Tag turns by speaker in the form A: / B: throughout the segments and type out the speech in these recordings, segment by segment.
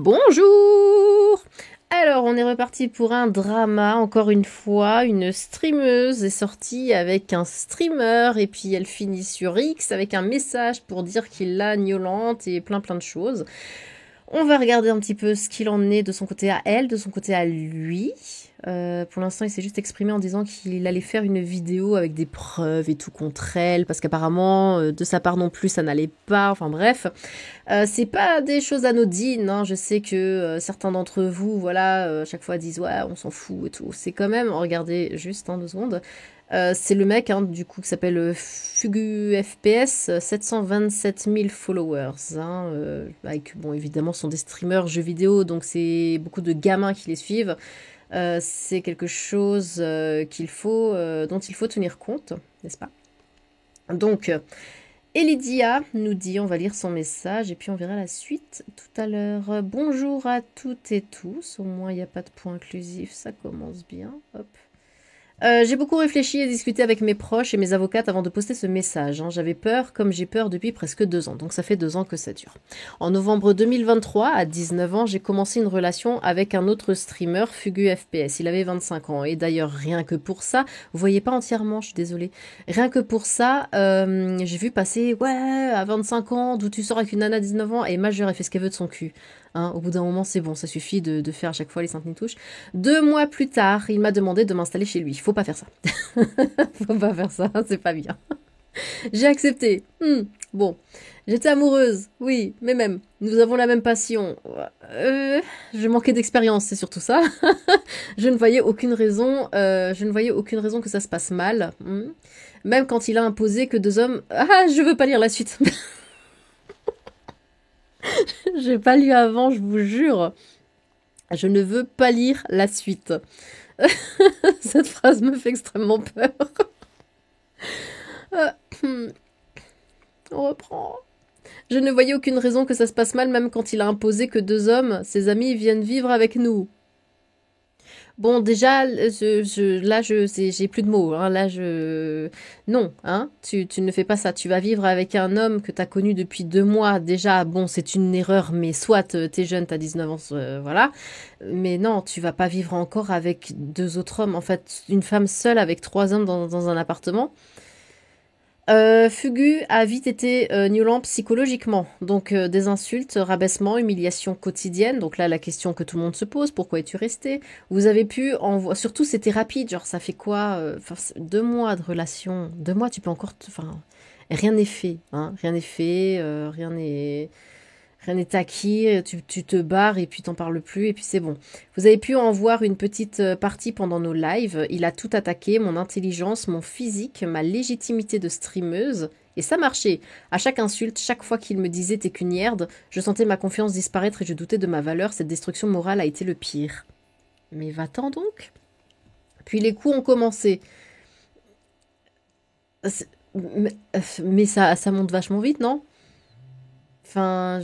A: Bonjour! Alors, on est reparti pour un drama, encore une fois. Une streameuse est sortie avec un streamer et puis elle finit sur X avec un message pour dire qu'il la gnolante et plein de choses. On va regarder un petit peu ce qu'il en est de son côté à elle, de son côté à lui. Pour l'instant, il s'est juste exprimé en disant qu'il allait faire une vidéo avec des preuves et tout contre elle, parce qu'apparemment, de sa part non plus, ça n'allait pas. Enfin bref, c'est pas des choses anodines. Hein. Je sais que certains d'entre vous, voilà, chaque fois disent ouais, on s'en fout et tout. C'est quand même, regardez juste 2 secondes. C'est le mec, hein, du coup, qui s'appelle Fugu FPS, 727 000 followers. Hein, avec, bon, évidemment, ce sont des streamers jeux vidéo, donc c'est beaucoup de gamins qui les suivent. C'est quelque chose dont il faut tenir compte, n'est-ce pas? Donc, Elidia nous dit, on va lire son message et puis on verra la suite tout à l'heure. Bonjour à toutes et tous, au moins il n'y a pas de point inclusif, ça commence bien. Hop. J'ai beaucoup réfléchi et discuté avec mes proches et mes avocates avant de poster ce message. Hein. J'avais peur, comme j'ai peur depuis presque 2 ans. Donc ça fait 2 ans que ça dure. En novembre 2023, à 19 ans, j'ai commencé une relation avec un autre streamer, Fugu FPS. Il avait 25 ans. Et d'ailleurs, rien que pour ça, vous voyez pas entièrement, je suis désolée. Rien que pour ça, j'ai vu passer, ouais, à 25 ans, d'où tu sors avec une nana à 19 ans, et majeure, elle fait ce qu'elle veut de son cul. Hein, au bout d'un moment, c'est bon, ça suffit de faire à chaque fois les saintes touches. 2 mois plus tard, il m'a demandé de m'installer chez lui. Faut pas faire ça. Faut pas faire ça, c'est pas bien. J'ai accepté. Bon, j'étais amoureuse, oui, mais même, nous avons la même passion. Je manquais d'expérience, c'est surtout ça. Je ne voyais aucune raison que ça se passe mal. Même quand il a imposé que 2 hommes... Ah, je veux pas lire la suite. J'ai pas lu avant, je vous jure. Je ne veux pas lire la suite. Cette phrase me fait extrêmement peur. On reprend. Je ne voyais aucune raison que ça se passe mal, même quand il a imposé que 2 hommes, ses amis, viennent vivre avec nous. Bon, déjà, j'ai plus de mots. Hein, non, hein, tu ne fais pas ça. Tu vas vivre avec un homme que tu as connu depuis 2 mois. Déjà, bon, c'est une erreur, mais soit t'es jeune, t'as 19 ans, voilà. Mais non, tu vas pas vivre encore avec 2 autres hommes. En fait, une femme seule avec 3 hommes dans un appartement. Fugu a vite été gnôlant psychologiquement. Donc des insultes, rabaissements, humiliations quotidiennes. Donc là, la question que tout le monde se pose, pourquoi es-tu resté? Vous avez pu envoyer... Surtout, c'était rapide. Genre, ça fait quoi 2 mois de relation. 2 mois, tu peux encore... Enfin, rien n'est fait. Hein, rien n'est fait. Rien n'est acquis, tu te barres et puis t'en parles plus et puis c'est bon. Vous avez pu en voir une petite partie pendant nos lives. Il a tout attaqué, mon intelligence, mon physique, ma légitimité de streameuse. Et ça marchait. À chaque insulte, chaque fois qu'il me disait t'es qu'une merde, je sentais ma confiance disparaître et je doutais de ma valeur. Cette destruction morale a été le pire. Mais va-t'en donc. Puis les coups ont commencé. Mais ça monte vachement vite, non? Enfin...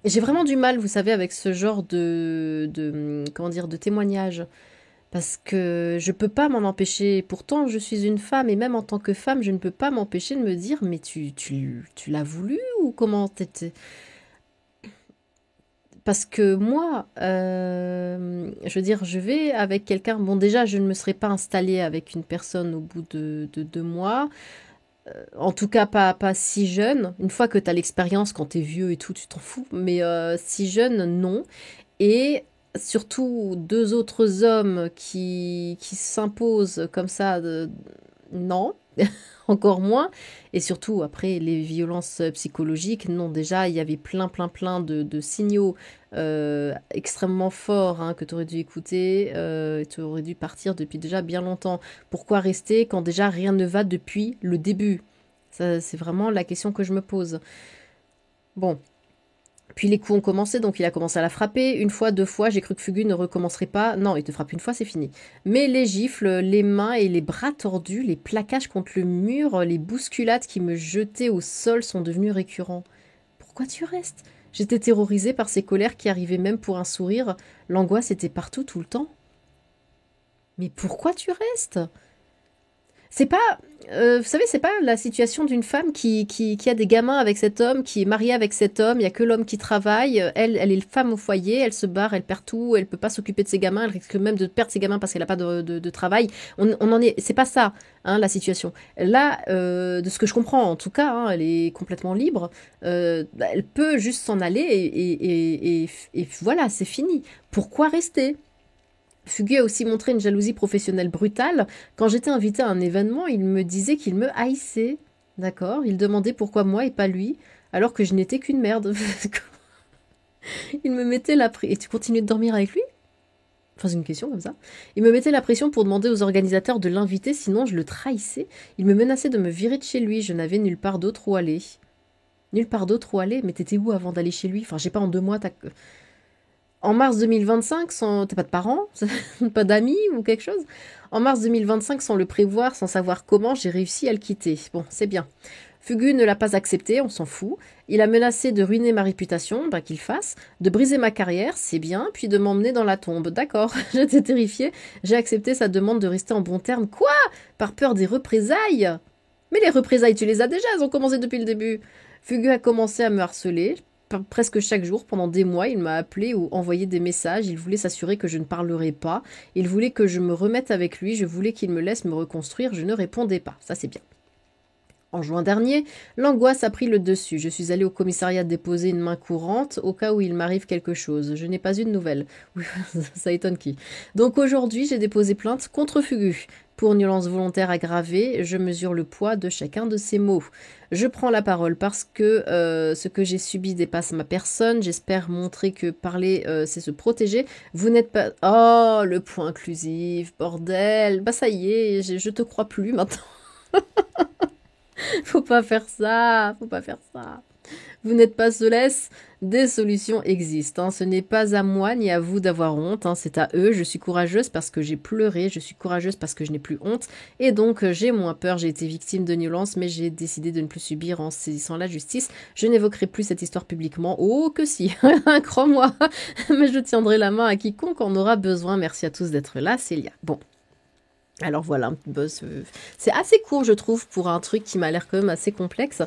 A: J'ai vraiment du mal, vous savez, avec ce genre comment dire, de témoignage. Parce que je peux pas m'en empêcher. Pourtant, je suis une femme et même en tant que femme, je ne peux pas m'empêcher de me dire, mais tu l'as voulu ou comment t'étais... Parce que moi, je veux dire, je vais avec quelqu'un. Bon, déjà, je ne me serais pas installée avec une personne au bout de 2 mois. En tout cas, pas si jeune. Une fois que tu as l'expérience, quand tu es vieux et tout, tu t'en fous. Mais si jeune, non. Et surtout, 2 autres hommes qui s'imposent comme ça, non. Encore moins. Et surtout, après, les violences psychologiques, non. Déjà, il y avait plein de signaux extrêmement forts hein, que tu aurais dû écouter. Tu aurais dû partir depuis déjà bien longtemps. Pourquoi rester quand déjà rien ne va depuis le début? Ça, c'est vraiment la question que je me pose. Bon. Puis les coups ont commencé, donc il a commencé à la frapper. 1 fois, 2 fois, j'ai cru que Fugu ne recommencerait pas. Non, il te frappe 1 fois, c'est fini. Mais les gifles, les mains et les bras tordus, les plaquages contre le mur, les bousculades qui me jetaient au sol sont devenus récurrents. Pourquoi tu restes? J'étais terrorisée par ces colères qui arrivaient même pour un sourire. L'angoisse était partout, tout le temps. Mais pourquoi tu restes? C'est pas, vous savez, c'est pas la situation d'une femme qui a des gamins avec cet homme, qui est mariée avec cet homme, il y a que l'homme qui travaille, elle est femme au foyer, elle se barre, elle perd tout, elle peut pas s'occuper de ses gamins, elle risque même de perdre ses gamins parce qu'elle a pas de travail. On en est, c'est pas ça, hein, la situation. Là, de ce que je comprends, en tout cas, hein, elle est complètement libre, elle peut juste s'en aller et voilà, c'est fini. Pourquoi rester? Fugu a aussi montré une jalousie professionnelle brutale. Quand j'étais invitée à un événement, il me disait qu'il me haïssait. D'accord. Il demandait pourquoi moi et pas lui, alors que je n'étais qu'une merde. Il me mettait la pression. Et tu continues de dormir avec lui? Enfin, c'est une question comme ça. Il me mettait la pression pour demander aux organisateurs de l'inviter, sinon je le trahissais. Il me menaçait de me virer de chez lui. Je n'avais nulle part d'autre où aller. Nulle part d'autre où aller? Mais t'étais où avant d'aller chez lui? Enfin, je sais pas, en 2 mois, t'as... En mars 2025, t'as pas de parents, pas d'amis ou quelque chose. En mars 2025, sans le prévoir, sans savoir comment, j'ai réussi à le quitter. Bon, c'est bien. Fugu ne l'a pas accepté, on s'en fout. Il a menacé de ruiner ma réputation, bah qu'il fasse, de briser ma carrière, c'est bien, puis de m'emmener dans la tombe. D'accord, j'étais terrifiée. J'ai accepté sa demande de rester en bon terme. Quoi? Par peur des représailles? Mais les représailles, tu les as déjà, elles ont commencé depuis le début. Fugu a commencé à me harceler. Presque chaque jour, pendant des mois, il m'a appelé ou envoyé des messages. Il voulait s'assurer que je ne parlerais pas. Il voulait que je me remette avec lui. Je voulais qu'il me laisse me reconstruire. Je ne répondais pas. Ça, c'est bien. En juin dernier, l'angoisse a pris le dessus. Je suis allée au commissariat déposer une main courante au cas où il m'arrive quelque chose. Je n'ai pas eu de nouvelles. Oui, ça étonne qui. Donc aujourd'hui, j'ai déposé plainte contre Fugu. Pour violence volontaire aggravée, je mesure le poids de chacun de ces mots. Je prends la parole parce que ce que j'ai subi dépasse ma personne. J'espère montrer que parler, c'est se protéger. Vous n'êtes pas... Oh, le point inclusif, bordel. Bah ça y est, je te crois plus maintenant. Faut pas faire ça, faut pas faire ça. Vous n'êtes pas seulesse, des solutions existent. Hein. Ce n'est pas à moi ni à vous d'avoir honte, hein. C'est à eux. Je suis courageuse parce que j'ai pleuré, je suis courageuse parce que je n'ai plus honte. Et donc j'ai moins peur, j'ai été victime de violence, mais j'ai décidé de ne plus subir en saisissant la justice. Je n'évoquerai plus cette histoire publiquement. Oh que si, crois-moi. Mais je tiendrai la main à quiconque en aura besoin. Merci à tous d'être là, Célia. Bon. Alors voilà, c'est assez court je trouve pour un truc qui m'a l'air quand même assez complexe,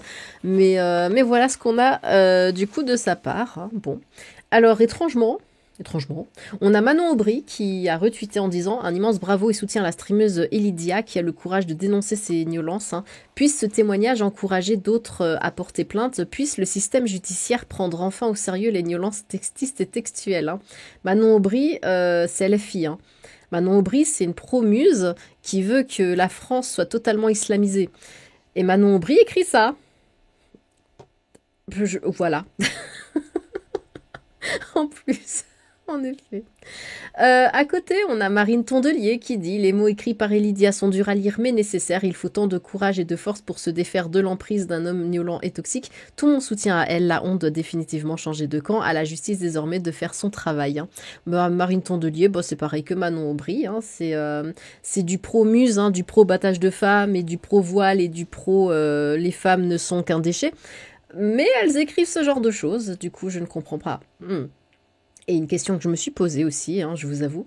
A: mais voilà ce qu'on a du coup de sa part. Hein. Bon, alors étrangement, on a Manon Aubry qui a retweeté en disant un immense bravo et soutien à la streameuse Elidia qui a le courage de dénoncer ces violences. Hein. Puisse ce témoignage encourager d'autres à porter plainte, puisse le système judiciaire prendre enfin au sérieux les violences textistes et textuelles. Hein. Manon Aubry, c'est LFI. Hein. Manon Aubry, c'est une promuse qui veut que la France soit totalement islamisée. Et Manon Aubry écrit ça. Voilà. En plus, en effet. À côté, on a Marine Tondelier qui dit « Les mots écrits par Elidia sont durs à lire mais nécessaires. Il faut tant de courage et de force pour se défaire de l'emprise d'un homme violent et toxique. Tout mon soutien à elle. La honte doit définitivement changer de camp. À la justice désormais de faire son travail. Hein. » Marine Tondelier, c'est pareil que Manon Aubry. Hein. C'est du pro-muse, hein, du pro-battage de femmes et du pro-voile et du pro les femmes ne sont qu'un déchet. Mais elles écrivent ce genre de choses. Du coup, je ne comprends pas. Et une question que je me suis posée aussi, hein, je vous avoue.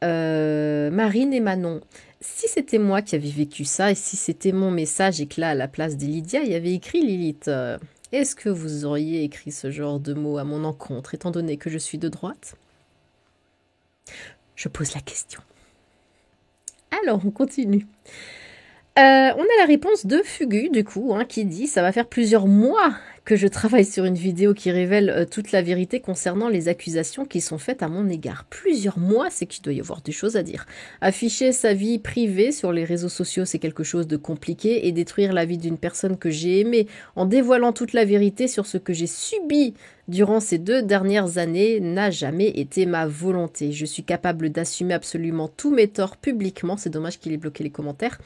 A: Marine et Manon, si c'était moi qui avais vécu ça, et si c'était mon message et que là, à la place de Lydia, il y avait écrit Lilith, est-ce que vous auriez écrit ce genre de mots à mon encontre, étant donné que je suis de droite? Je pose la question. Alors, on continue. On a la réponse de Fugu, du coup, hein, qui dit « Ça va faire plusieurs mois que je travaille sur une vidéo qui révèle toute la vérité concernant les accusations qui sont faites à mon égard. » Plusieurs mois, c'est qu'il doit y avoir des choses à dire. Afficher sa vie privée sur les réseaux sociaux, c'est quelque chose de compliqué, et détruire la vie d'une personne que j'ai aimée en dévoilant toute la vérité sur ce que j'ai subi durant ces 2 dernières années n'a jamais été ma volonté. Je suis capable d'assumer absolument tous mes torts publiquement. C'est dommage qu'il ait bloqué les commentaires.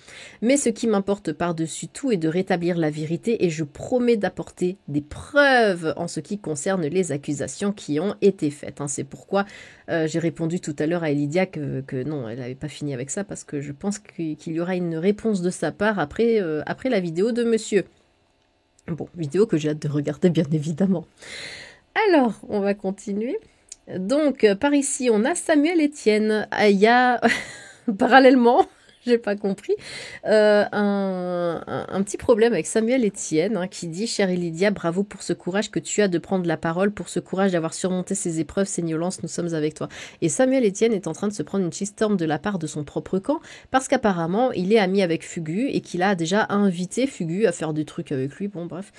A: Mais ce qui m'importe par-dessus tout est de rétablir la vérité et je promets d'apporter des preuves en ce qui concerne les accusations qui ont été faites. Hein. C'est pourquoi j'ai répondu tout à l'heure à Elidia que non, elle n'avait pas fini avec ça parce que je pense qu'il y aura une réponse de sa part après la vidéo de monsieur. Bon, vidéo que j'ai hâte de regarder bien évidemment. Alors, on va continuer. Donc, par ici, on a Samuel Etienne. Il y a, parallèlement, j'ai pas compris. Un petit problème avec Samuel Etienne, hein, qui dit: Chère Lydia, bravo pour ce courage que tu as de prendre la parole, pour ce courage d'avoir surmonté ces épreuves, ces violences, nous sommes avec toi. Et Samuel Etienne est en train de se prendre une shitstorm de la part de son propre camp, parce qu'apparemment, il est ami avec Fugu, et qu'il a déjà invité Fugu à faire des trucs avec lui, bon bref.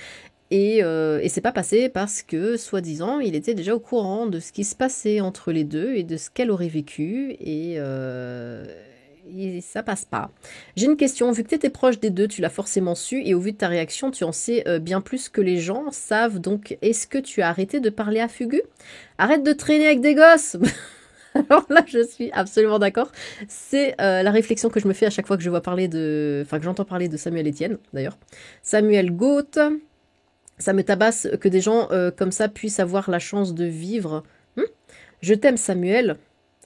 A: Et c'est pas passé parce que, soi-disant, il était déjà au courant de ce qui se passait entre les deux et de ce qu'elle aurait vécu, et ça passe pas. J'ai une question, vu que tu étais proche des deux, tu l'as forcément su, et au vu de ta réaction, tu en sais bien plus que les gens savent, donc est-ce que tu as arrêté de parler à Fugu? Arrête de traîner avec des gosses. Alors là, je suis absolument d'accord. C'est la réflexion que je me fais à chaque fois que je vois parler de... Enfin, que j'entends parler de Samuel Etienne, d'ailleurs. Samuel Goth. Ça me tabasse que des gens comme ça puissent avoir la chance de vivre. Je t'aime, Samuel.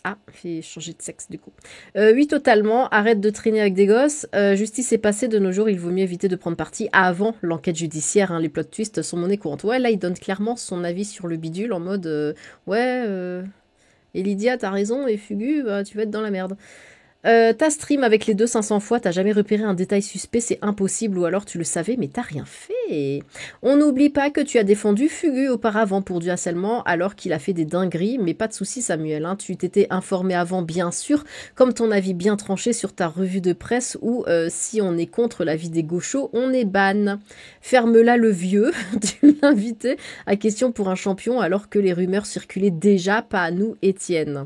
A: Ah, fait changer de sexe du coup. Oui, totalement. Arrête de traîner avec des gosses. Justice est passée de nos jours. Il vaut mieux éviter de prendre parti avant l'enquête judiciaire. Hein, les plot twists sont monnaie courante. Ouais, là, il donne clairement son avis sur le bidule en mode et Lydia, t'as raison. Et Fugu, bah, tu vas être dans la merde. T'as stream avec les deux 500 fois, t'as jamais repéré un détail suspect, c'est impossible, ou alors tu le savais, mais t'as rien fait. On n'oublie pas que tu as défendu Fugu auparavant pour du harcèlement, alors qu'il a fait des dingueries, mais pas de soucis Samuel, hein, tu t'étais informé avant bien sûr, comme ton avis bien tranché sur ta revue de presse, où si on est contre l'avis des gauchos, on est ban. Ferme-la le vieux, tu l'invitais à question pour un champion, alors que les rumeurs circulaient déjà, pas à nous Étienne.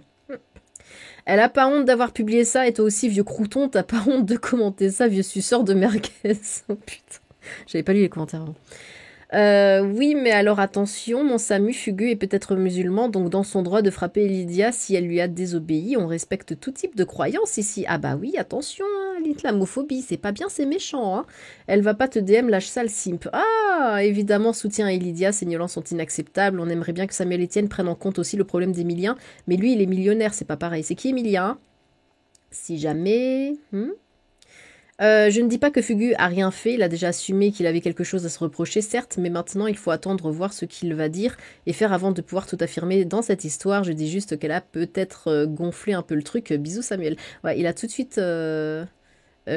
A: Elle a pas honte d'avoir publié ça, et toi aussi, vieux crouton, t'as pas honte de commenter ça, vieux suceur de merguez. Oh putain, j'avais pas lu les commentaires avant. Oui, mais alors attention, mon Samu Fugu est peut-être musulman, donc dans son droit de frapper Lydia si elle lui a désobéi. On respecte tout type de croyance ici. Ah bah oui, attention, hein, l'islamophobie, c'est pas bien, c'est méchant. Hein. Elle va pas te DM lâche sale simp. Ah, évidemment, soutien à Lydia, ces violences sont inacceptables. On aimerait bien que Samuel Etienne prenne en compte aussi le problème d'Emilien, mais lui, il est millionnaire, c'est pas pareil. C'est qui Emilien? Si jamais... je ne dis pas que Fugu a rien fait, il a déjà assumé qu'il avait quelque chose à se reprocher, certes, mais maintenant il faut attendre voir ce qu'il va dire et faire avant de pouvoir tout affirmer dans cette histoire. Je dis juste qu'elle a peut-être gonflé un peu le truc. Bisous Samuel. Ouais, il a tout de suite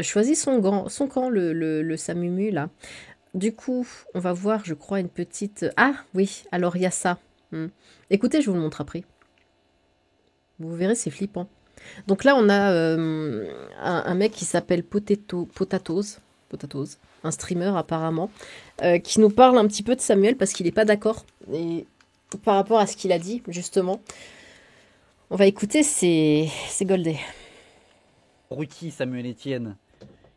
A: choisi son camp, le Samumu là. Du coup, on va voir, je crois, une petite... Ah oui, alors il y a ça. Écoutez, je vous le montre après. Vous verrez, c'est flippant. Donc là, on a un mec qui s'appelle Potatoes, un streamer apparemment, qui nous parle un petit peu de Samuel parce qu'il n'est pas d'accord et par rapport à ce qu'il a dit, justement. On va écouter, c'est Goldé.
B: Ruki Samuel Etienne,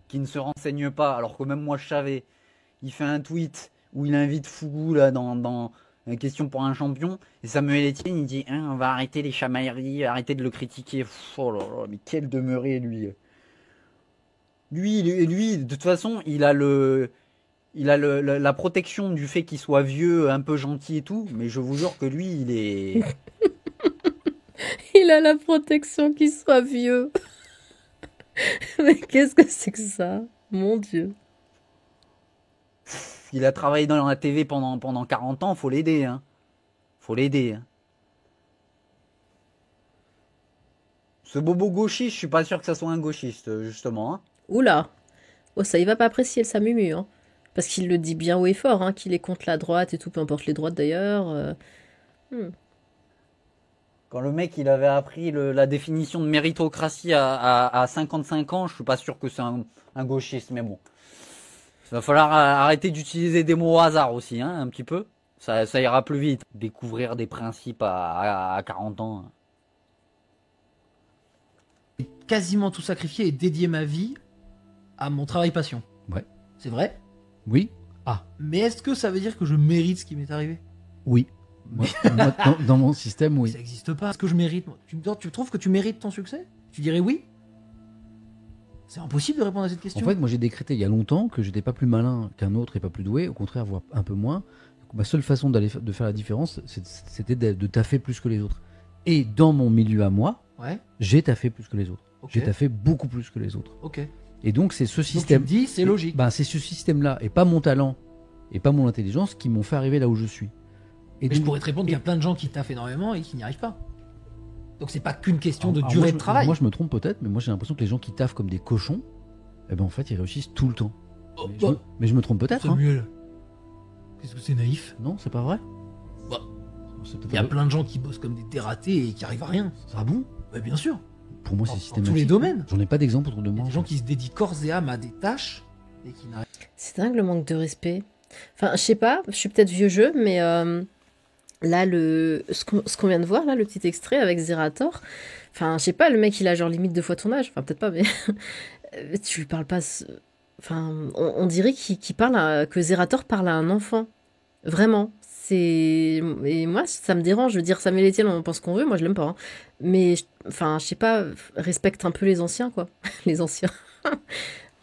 B: qui ne se renseigne pas, alors que même moi je savais. Il fait un tweet où il invite Fugu là, dans question pour un champion, et Samuel Etienne il dit on va arrêter les chamailleries, arrêter de le critiquer. Oh là là, mais quel demeuré lui. Lui, de toute façon, il a la protection du fait qu'il soit vieux, un peu gentil et tout, mais je vous jure que lui, il est...
A: Il a la protection qu'il soit vieux. Mais qu'est-ce que c'est que ça? Mon Dieu.
B: Il a travaillé dans la TV pendant 40 ans, faut l'aider. Hein. Faut l'aider. Hein. Ce bobo gauchiste, je suis pas sûr que ça soit un gauchiste, justement. Hein.
A: Oula. Oh, ça, il va pas apprécier le Samumu, hein. Parce qu'il le dit bien haut et fort, hein, qu'il est contre la droite et tout, peu importe les droites d'ailleurs.
B: Quand le mec, il avait appris la définition de méritocratie à 55 ans, je suis pas sûr que c'est un gauchiste, mais bon. Il va falloir arrêter d'utiliser des mots au hasard aussi, hein, un petit peu. Ça ira plus vite. Découvrir des principes à 40 ans.
C: J'ai quasiment tout sacrifié et dédié ma vie à mon travail passion.
D: Ouais.
C: C'est vrai?
D: Oui.
C: Ah. Mais est-ce que ça veut dire que je mérite ce qui m'est arrivé?
D: Oui. Moi, dans mon système, oui.
C: Ça n'existe pas. Est-ce que je mérite? Tu trouves que tu mérites ton succès? Tu dirais oui? C'est impossible de répondre à cette question.
D: En fait, moi j'ai décrété il y a longtemps que j'étais pas plus malin qu'un autre et pas plus doué, au contraire, voire un peu moins. Ma seule façon de faire la différence, c'était de taffer plus que les autres. Et dans mon milieu à moi,
C: ouais.
D: J'ai taffé plus que les autres.
C: Okay.
D: J'ai taffé beaucoup plus que les autres.
C: Ok.
D: Et donc c'est ce système.
C: Donc tu me dis, c'est logique.
D: Ben, c'est ce système-là, et pas mon talent, et pas mon intelligence, qui m'ont fait arriver là où je suis.
C: Et donc, je pourrais te répondre qu'il y a plein de gens qui taffent énormément et qui n'y arrivent pas. Donc c'est pas qu'une question de
D: Alors,
C: durée
D: moi,
C: de travail.
D: Moi, je me trompe peut-être, mais moi, j'ai l'impression que les gens qui taffent comme des cochons, eh ben, en fait, ils réussissent tout le temps.
C: Oh,
D: Mais je me trompe peut-être. Hein.
C: Samuel, qu'est-ce que c'est naïf?
D: Non, c'est pas vrai.
C: Bah,
D: C'est peut-être
C: il y a
D: un-
C: plein de gens qui bossent comme des dératés et qui arrivent à rien.
D: Ah bon?
C: Bah, bien sûr.
D: Pour moi, c'est
C: Dans
D: systématique.
C: tous les domaines.
D: J'en ai pas d'exemple autour de
C: Il y a
D: moi.
C: des gens qui se dédient corps et âme à des tâches et qui n'arrivent
A: C'est dingue le manque de respect. Enfin, je sais pas, je suis peut-être vieux jeu, mais là, ce qu'on vient de voir, là, le petit extrait avec Zerator, enfin, je sais pas, le mec, il a genre limite 2 fois ton âge. Enfin, peut-être pas, mais tu lui parles pas. Enfin, on dirait qu'il parle que Zerator parle à un enfant. Vraiment. Et moi, ça me dérange. Je veux dire, Samuel Etienne, on pense qu'on veut, moi, je l'aime pas. Hein. Mais, enfin, je sais pas, respecte un peu les anciens, quoi. Les anciens.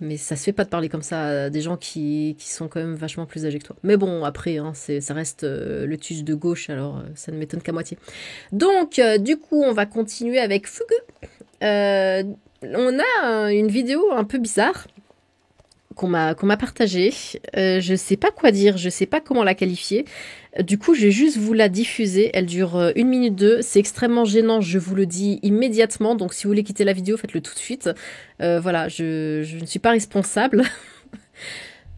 A: Mais ça se fait pas de parler comme ça à des gens qui sont quand même vachement plus âgés que toi. Mais bon, après, hein, ça reste le tuche de gauche, alors ça ne m'étonne qu'à moitié. Donc, du coup, on va continuer avec Fugu. On a une vidéo un peu bizarre qu'on m'a partagée. Je sais pas quoi dire, je sais pas comment la qualifier. Du coup, je vais juste vous la diffuser. Elle dure 1 minute 2. C'est extrêmement gênant, je vous le dis immédiatement. Donc, si vous voulez quitter la vidéo, faites-le tout de suite. Voilà, je ne suis pas responsable.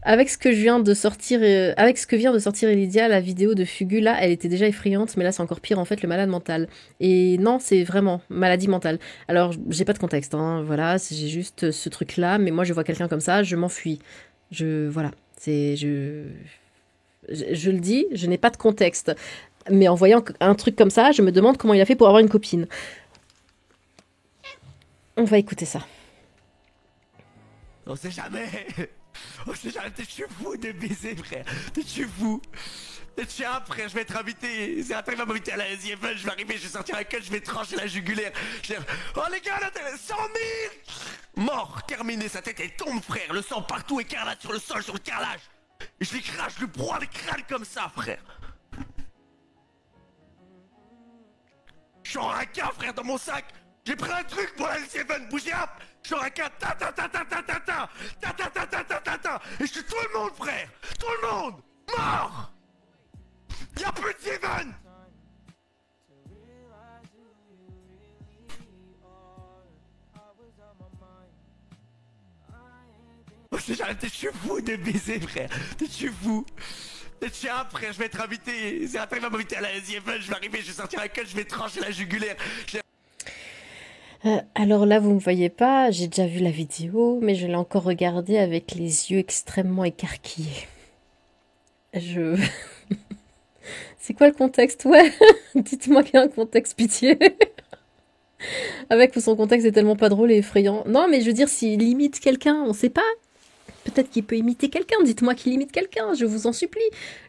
A: Avec ce que vient de sortir Lydia, la vidéo de Fugu, là, elle était déjà effrayante, mais là, c'est encore pire, en fait, le malade mental. Et non, c'est vraiment maladie mentale. Alors, j'ai pas de contexte, hein, voilà, j'ai juste ce truc-là, mais moi, je vois quelqu'un comme ça, je m'enfuis. Voilà, je le dis, je n'ai pas de contexte. Mais en voyant un truc comme ça, je me demande comment il a fait pour avoir une copine. On va écouter ça.
E: On sait jamais. On sait jamais. Je suis fou de baiser, frère. Je suis fou. Je suis un frère, je vais être invité. C'est un truc, il va m'inviter à la SIFL. Je vais arriver, je vais sortir un cut, je vais trancher la jugulaire. Je vais dire, oh les gars, là, 100 000 mort, terminé, sa tête elle tombe, frère. Le sang partout, écarlate sur le sol, sur le carrelage. Et je lui crache, je lui broie le crâne comme ça, frère. Je suis en raquin, frère, dans mon sac. J'ai pris un truc pour la L7, bougez hop. Je suis en raquin, ta ta ta ta ta ta ta ta ta ta ta ta ta ta. Et je tue tout le monde, frère. Tout le monde. Mort. Y'a plus de Seven. Oh, je suis fou de baiser, frère. Je suis fou. Je suis un frère, je vais être invité. C'est un truc, il va m'inviter à la SIFL. Je vais arriver, je vais sortir un cut, je vais trancher la jugulaire.
A: Alors là, vous me voyez pas, j'ai déjà vu la vidéo, mais je l'ai encore regardée avec les yeux extrêmement écarquillés. C'est quoi le contexte? Ouais, dites-moi qu'il y a un contexte, pitié. Avec ou son contexte est tellement pas drôle et effrayant. Non, mais je veux dire, s'il imite quelqu'un, on sait pas. Peut-être qu'il peut imiter quelqu'un, dites-moi qu'il imite quelqu'un, je vous en supplie.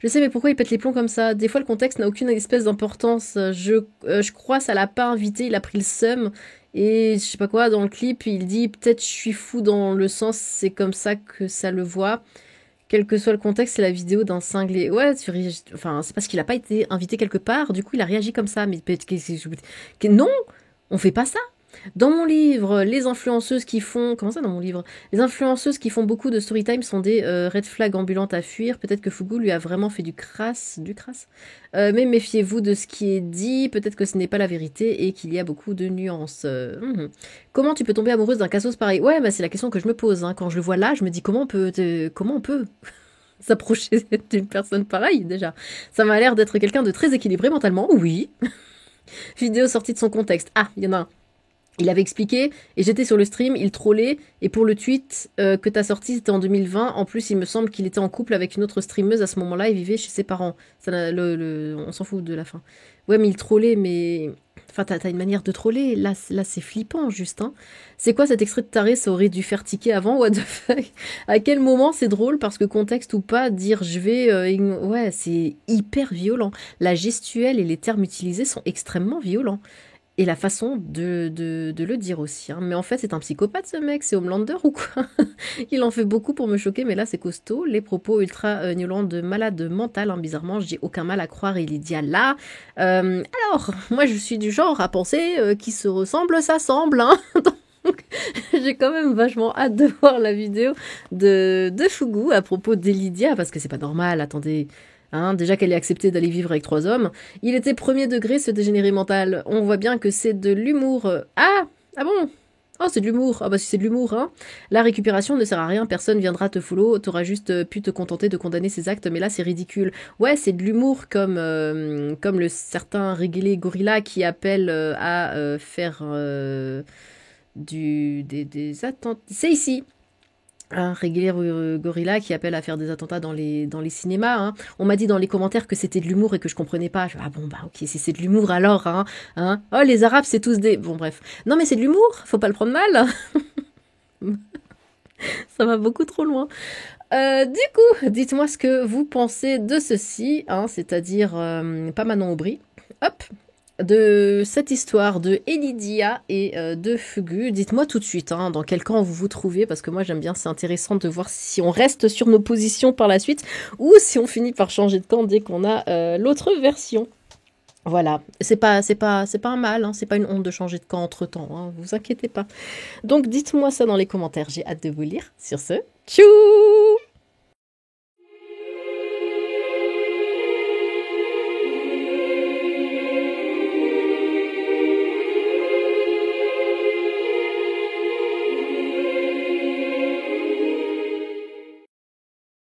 A: Je sais, mais pourquoi il pète les plombs comme ça? Des fois, le contexte n'a aucune espèce d'importance. Je crois, ça l'a pas invité, il a pris le seum. Et je sais pas quoi, dans le clip, il dit peut-être je suis fou dans le sens, c'est comme ça que ça le voit. Quel que soit le contexte, c'est la vidéo d'un cinglé. Ouais, enfin, c'est parce qu'il a pas été invité quelque part, du coup il a réagi comme ça. Mais non, on fait pas ça. Dans mon livre, les influenceuses qui font... Comment ça dans mon livre? Les influenceuses qui font beaucoup de storytime sont des red flags ambulantes à fuir. Peut-être que Fugu lui a vraiment fait du crasse. Mais méfiez-vous de ce qui est dit. Peut-être que ce n'est pas la vérité et qu'il y a beaucoup de nuances. Comment tu peux tomber amoureuse d'un cassos pareil? Ouais, bah c'est la question que je me pose. Hein. Quand je le vois là, je me dis comment on peut s'approcher d'une personne pareille déjà. Ça m'a l'air d'être quelqu'un de très équilibré mentalement. Oui. Vidéo sortie de son contexte. Ah, il y en a un. Il avait expliqué, et j'étais sur le stream, il trollait, et pour le tweet que t'as sorti, c'était en 2020. En plus, il me semble qu'il était en couple avec une autre streameuse à ce moment-là, et vivait chez ses parents. On s'en fout de la fin. Ouais, mais il trollait, mais... Enfin, t'as une manière de troller, là c'est flippant, juste, hein. C'est quoi cet extrait de taré? Ça aurait dû faire tiquer avant, what the fuck? À quel moment c'est drôle, parce que contexte ou pas, dire je vais... ouais, c'est hyper violent. La gestuelle et les termes utilisés sont extrêmement violents. Et la façon de le dire aussi. Hein. Mais en fait, c'est un psychopathe, ce mec. C'est Homelander ou quoi? Il en fait beaucoup pour me choquer, mais là, c'est costaud. Les propos ultra violents de malade mental, hein, bizarrement. J'ai aucun mal à croire Lydia là. Alors, moi, je suis du genre à penser qui se ressemble, ça semble. Hein. Donc, j'ai quand même vachement hâte de voir la vidéo de Fugu à propos d'Elydia, parce que c'est pas normal. Attendez... Hein, déjà qu'elle ait accepté d'aller vivre avec 3 hommes. Il était premier degré, ce dégénéré mental. On voit bien que c'est de l'humour. Ah bon? Oh, c'est de l'humour. Ah bah si c'est de l'humour, hein. La récupération ne sert à rien, personne viendra te follow, t'auras juste pu te contenter de condamner ses actes, mais là c'est ridicule. Ouais, c'est de l'humour comme le certain réguilé gorilla qui appelle à faire des attentats. C'est ici. Un régulier gorilla qui appelle à faire des attentats dans les cinémas. Hein. On m'a dit dans les commentaires que c'était de l'humour et que je comprenais pas. Ah bon, bah ok, si c'est de l'humour alors, hein. Oh, les Arabes, c'est tous des... Bon, bref. Non, mais c'est de l'humour, faut pas le prendre mal. Ça va beaucoup trop loin. Du coup, dites-moi ce que vous pensez de ceci, hein, c'est-à-dire pas Manon Aubry. Hop, de cette histoire de Elidia et de Fugu. Dites-moi tout de suite hein, dans quel camp vous vous trouvez, parce que moi j'aime bien, c'est intéressant de voir si on reste sur nos positions par la suite ou si on finit par changer de camp dès qu'on a l'autre version. Voilà, c'est pas un mal, hein, c'est pas une honte de changer de camp entre temps, hein, vous inquiétez pas. Donc dites-moi ça dans les commentaires, j'ai hâte de vous lire. Sur ce, tchou!